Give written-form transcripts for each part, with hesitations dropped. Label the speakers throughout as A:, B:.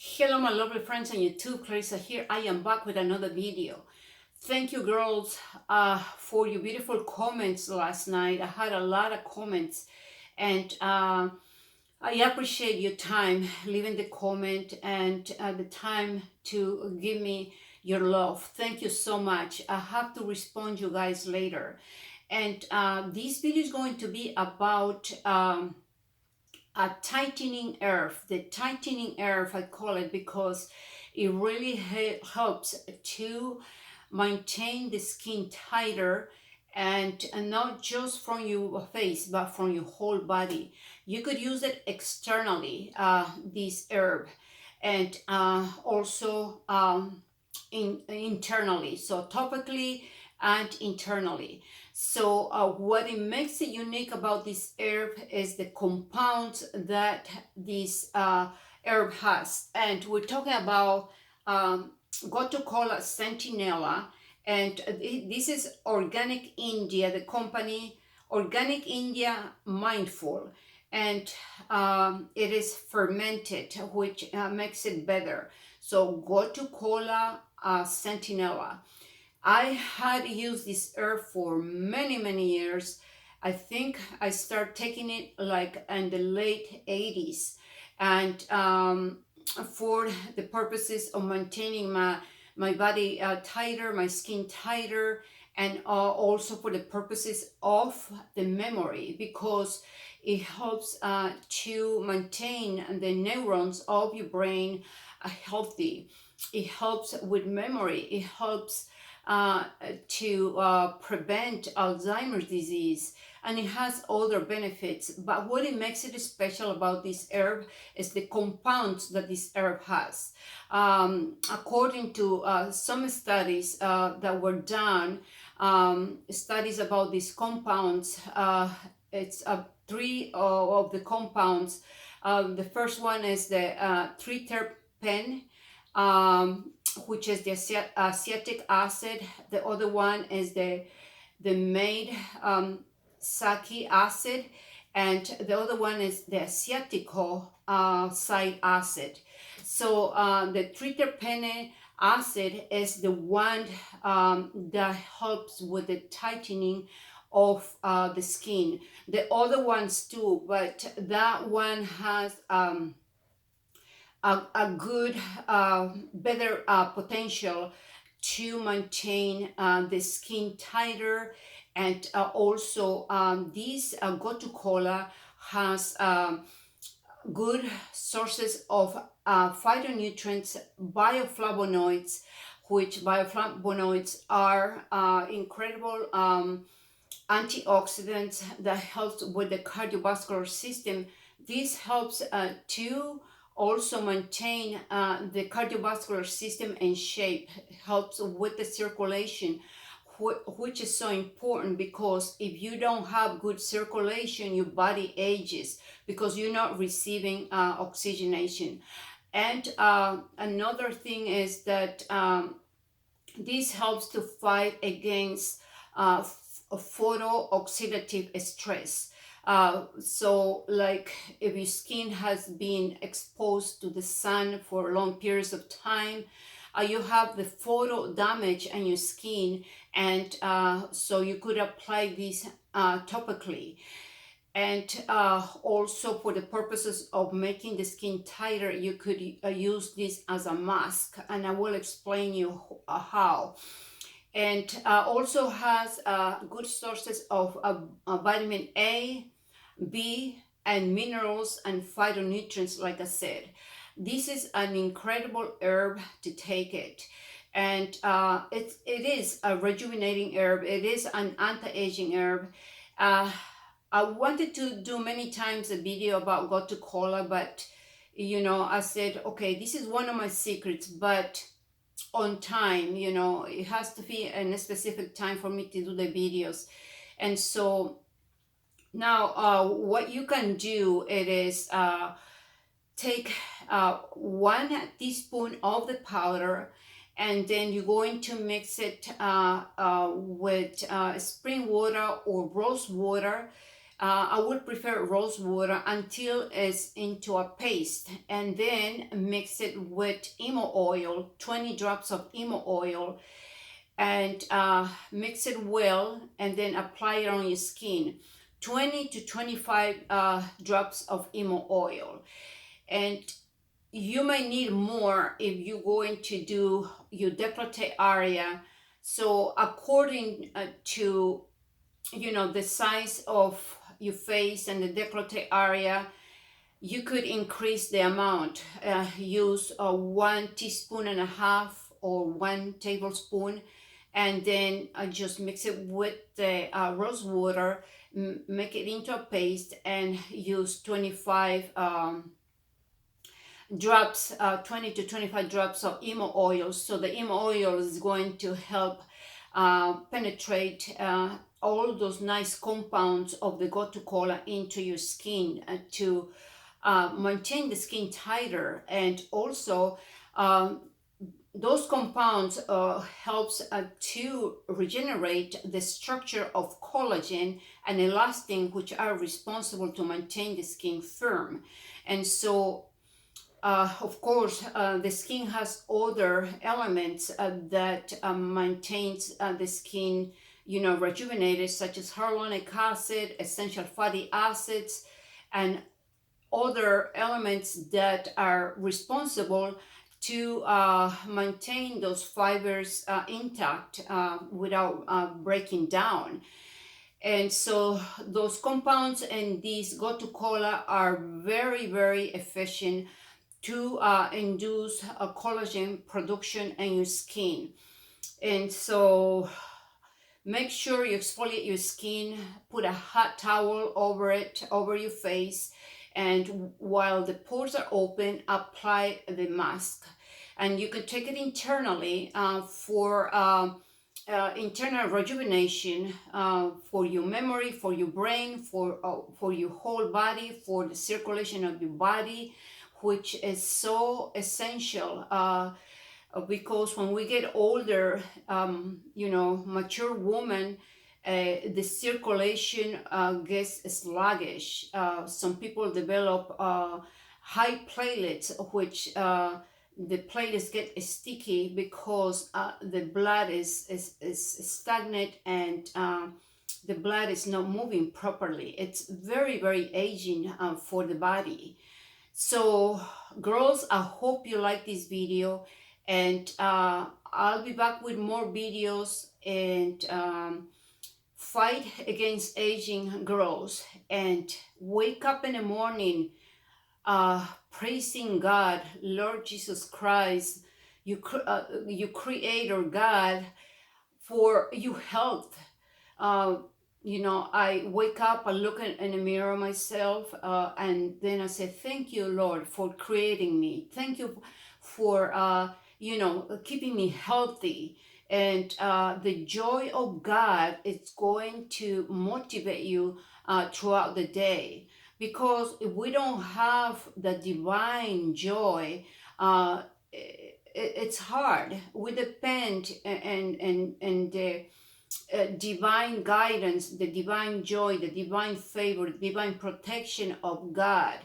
A: Hello my lovely friends on YouTube, Clarissa here. I am back with another video. Thank you girls for your beautiful comments last night. I had a lot of comments and I appreciate your time leaving the comment and the time to give me your love. Thank you so much. I have to respond you guys later. And this video is going to be about a tightening herb. The tightening herb, I call it, because it really helps to maintain the skin tighter, and not just from your face but from your whole body. You could use it externally, this herb, and also internally, so topically and internally. So what it makes it unique about this herb is the compounds that this herb has. And we're talking about GOTU KOLA Centinela, and this is Organic India, the company Organic India Mindful, and it is fermented, which makes it better. So GOTU KOLA Centinela. I had used this herb for many years. I think I started taking it like in the late 80s, and for the purposes of maintaining my body tighter, my skin tighter, and also for the purposes of the memory, because it helps to maintain the neurons of your brain healthy. It helps with memory. It helps to prevent Alzheimer's disease, and it has other benefits. But what it makes it special about this herb is the compounds that this herb has. According to some studies that were done, studies about these compounds, it's three of the compounds. The first one is the triterpene, which is the acetic acid. The other one is the made sake acid, and the other one is the acetico side acid. So the triterpene acid is the one that helps with the tightening of the skin. The other ones too, but that one has a good, better potential to maintain the skin tighter. And also this GOTU KOLA has good sources of phytonutrients, bioflavonoids, which bioflavonoids are incredible antioxidants that helps with the cardiovascular system. This helps to also maintain the cardiovascular system in shape, helps with the circulation, which is so important, because if you don't have good circulation, your body ages because you're not receiving oxygenation. And another thing is that this helps to fight against photo-oxidative stress. So like if your skin has been exposed to the sun for long periods of time, you have the photo damage on your skin, and so you could apply this topically. And also for the purposes of making the skin tighter, you could use this as a mask, and I will explain you how. And also has good sources of vitamin A, B, and minerals and phytonutrients, like I said. This is an incredible herb to take it. And it is a rejuvenating herb. It is an anti-aging herb. I wanted to do many times a video about GOTU KOLA, but I said, okay, this is one of my secrets, but on time, it has to be in a specific time for me to do the videos. And so now what you can do, it is take 1 teaspoon of the powder, and then you're going to mix it with spring water or rose water. I would prefer rose water until it's into a paste, and then mix it with emo oil, 20 drops of emo oil, and mix it well, and then apply it on your skin. 20 to 25 drops of emo oil. And you may need more if you're going to do your décolleté area. So according to, you know, the size of your face and the décolleté area, you could increase the amount. Use 1.5 teaspoons or 1 tablespoon, and then just mix it with the rose water, make it into a paste, and use 25 drops, 20 to 25 drops of emo oil. So the emo oil is going to help penetrate all those nice compounds of the GOTU KOLA into your skin to maintain the skin tighter. And also those compounds helps to regenerate the structure of collagen and elastin, which are responsible to maintain the skin firm. And so of course, the skin has other elements that maintains the skin, you know, rejuvenated, such as hyaluronic acid, essential fatty acids, and other elements that are responsible to maintain those fibers intact without breaking down. And so those compounds in these GOTU KOLA are very, very efficient to induce a collagen production in your skin. And so make sure you exfoliate your skin, put a hot towel over it, over your face, and while the pores are open, apply the mask. And you can take it internally for internal rejuvenation, for your memory, for your brain, for your whole body, for the circulation of your body, which is so essential because when we get older, you know, mature woman, the circulation gets sluggish. Some people develop high platelets, which the platelets get sticky because the blood is stagnant, and the blood is not moving properly. It's very, very aging for the body. So girls, I hope you like this video, and I'll be back with more videos, and fight against aging, girls, and wake up in the morning praising God, Lord Jesus Christ, you creator God, for your health. You know, I wake up, I look in the mirror myself, and then I say, thank you, Lord, for creating me. Thank you for, you know, keeping me healthy. And the joy of God is going to motivate you throughout the day. Because if we don't have the divine joy, it's hard. We depend and the divine guidance, the divine joy, the divine favor, the divine protection of God.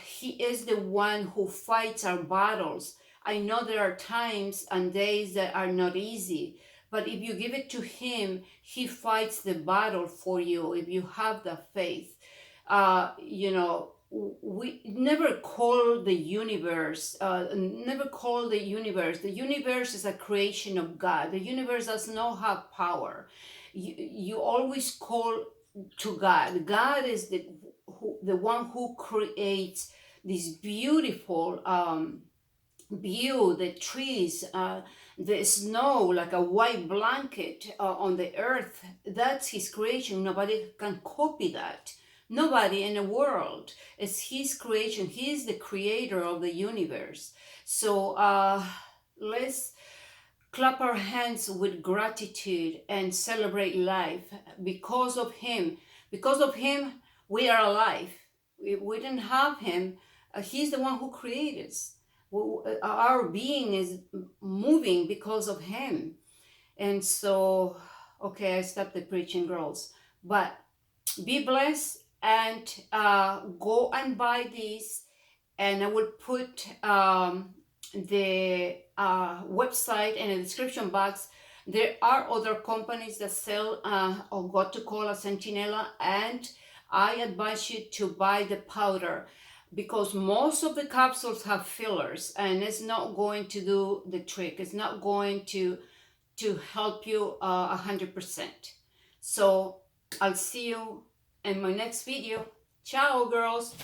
A: He is the one who fights our battles. I know there are times and days that are not easy, but if you give it to Him, He fights the battle for you if you have the faith. You know, we never call the universe, the universe is a creation of God. The universe does not have power. You always call to God. God is the one who creates this beautiful view, the trees, the snow, like a white blanket on the earth. That's His creation. Nobody can copy that. Nobody in the world. It's His creation. He is the creator of the universe. So let's clap our hands with gratitude and celebrate life. Because of Him, we are alive. If we didn't have Him, He's the one who created us. Our being is moving because of Him. And so, okay, I stopped the preaching, girls. But Be blessed, and go and buy these, and I will put the website in the description box. There are other companies that sell GOTU KOLA, Centinela, and I advise you to buy the powder, because most of the capsules have fillers and it's not going to do the trick. It's not going to help you 100%. So I'll see you in my next video. Ciao, girls.